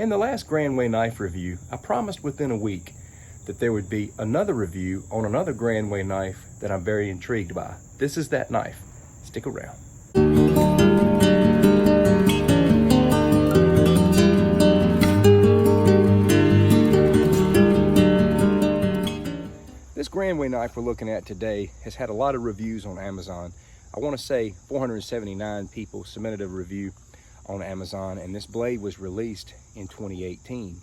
In the last Grandway knife review, I promised within a week that there would be another review on another Grandway knife that I'm very intrigued by. This is that knife. Stick around. This Grandway knife we're looking at today has had a lot of reviews on Amazon. I want to say 479 people submitted a review on Amazon, and this blade was released in 2018.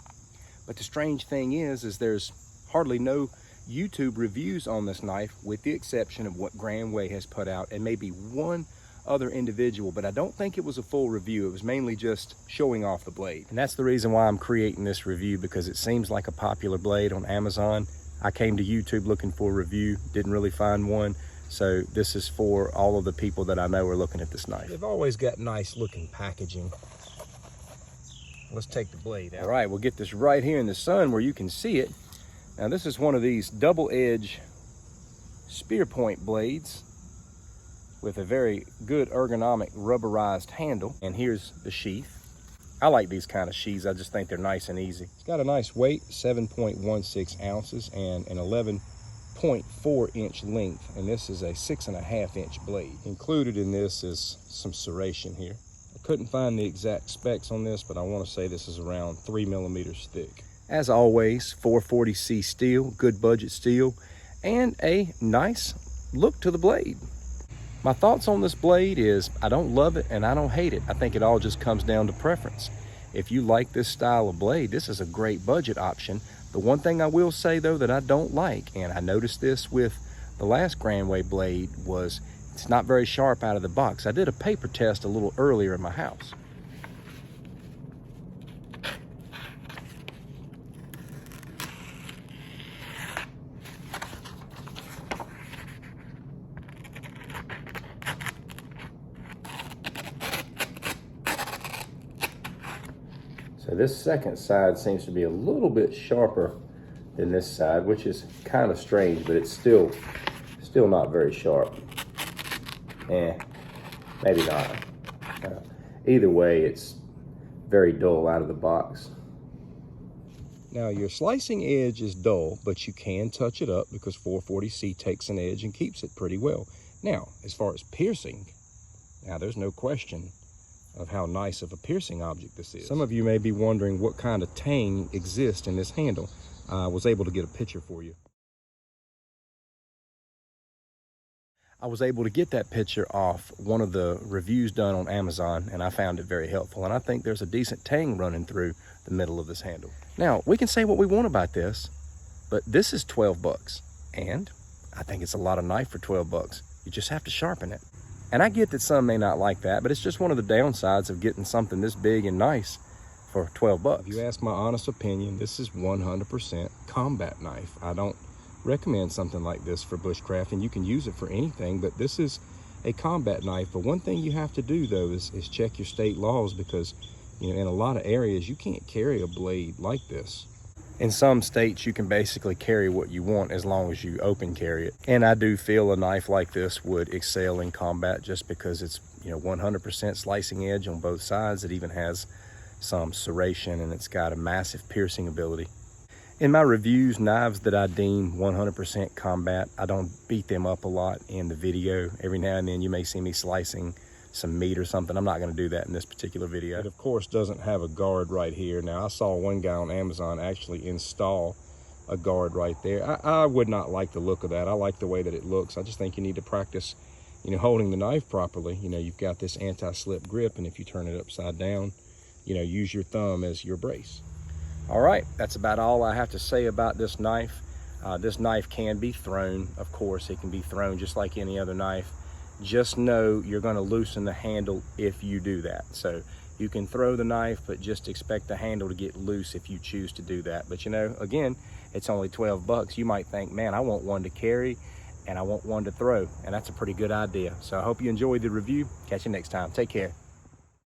But the strange thing is there's hardly no YouTube reviews on this knife, with the exception of what Grandway has put out and maybe one other individual, but I don't think it was a full review. It was mainly just showing off the blade. And that's the reason why I'm creating this review, because it seems like a popular blade on Amazon. I came to YouTube looking for a review, didn't really find one. So this is for all of the people that I know are looking at this knife. They've always got nice looking packaging. Let's take the blade out. All right, we'll get this right here in the sun where you can see it. Now this is one of these double edge spear point blades with a very good ergonomic rubberized handle. And here's the sheath. I like these kind of sheaths. I just think they're nice and easy. It's got a nice weight, 7.16 ounces and an 11.4 inch length, and this is a 6.5 inch blade. Included in this is some serration here. I couldn't find the exact specs on this, but I want to say this is around 3 millimeters thick. As always, 440C steel, good budget steel, and a nice look to the blade. My thoughts on this blade is I don't love it and I don't hate it. I think it all just comes down to preference. If you like this style of blade, this is a great budget option. The one thing I will say though that I don't like, and I noticed this with the last Grandway blade, was it's not very sharp out of the box. I did a paper test a little earlier in my house. So this second side seems to be a little bit sharper than this side, which is kind of strange, but it's still not very sharp. Maybe not. Either way, it's very dull out of the box. Now your slicing edge is dull, but you can touch it up because 440C takes an edge and keeps it pretty well. Now, as far as piercing, now there's no question of how nice of a piercing object this is. Some of you may be wondering what kind of tang exists in this handle. I was able to get a picture for you. I was able to get that picture off one of the reviews done on Amazon, and I found it very helpful. And I think there's a decent tang running through the middle of this handle. Now, we can say what we want about this, but this is 12 bucks. And I think it's a lot of knife for 12 bucks. You just have to sharpen it. And I get that some may not like that, but it's just one of the downsides of getting something this big and nice for 12 bucks. If you ask my honest opinion, this is 100% combat knife. I don't recommend something like this for bushcraft, and you can use it for anything, but this is a combat knife. But one thing you have to do though is check your state laws, because in a lot of areas you can't carry a blade like this. In some states you can basically carry what you want as long as you open carry it. And I do feel a knife like this would excel in combat just because it's 100% slicing edge on both sides. It even has some serration, and it's got a massive piercing ability. In my reviews, knives that I deem 100% combat, I don't beat them up a lot in the video. Every now and then you may see me slicing some meat or something. I'm not going to do that in this particular video. It of course doesn't have a guard right here. Now I saw one guy on Amazon actually install a guard right there. I would not like the look of that. I like the way that it looks. I just think you need to practice holding the knife properly. You've got this anti-slip grip, and if you turn it upside down, use your thumb as your brace. All right, that's about all I have to say about this knife. This knife can be thrown. Of course, it can be thrown just like any other knife. Just know you're going to loosen the handle if you do that. So you can throw the knife, but just expect the handle to get loose if you choose to do that. But again, it's only 12 bucks. You might think, man, I want one to carry and I want one to throw, and that's a pretty good idea. So I hope you enjoyed the review. Catch you next time. Take care.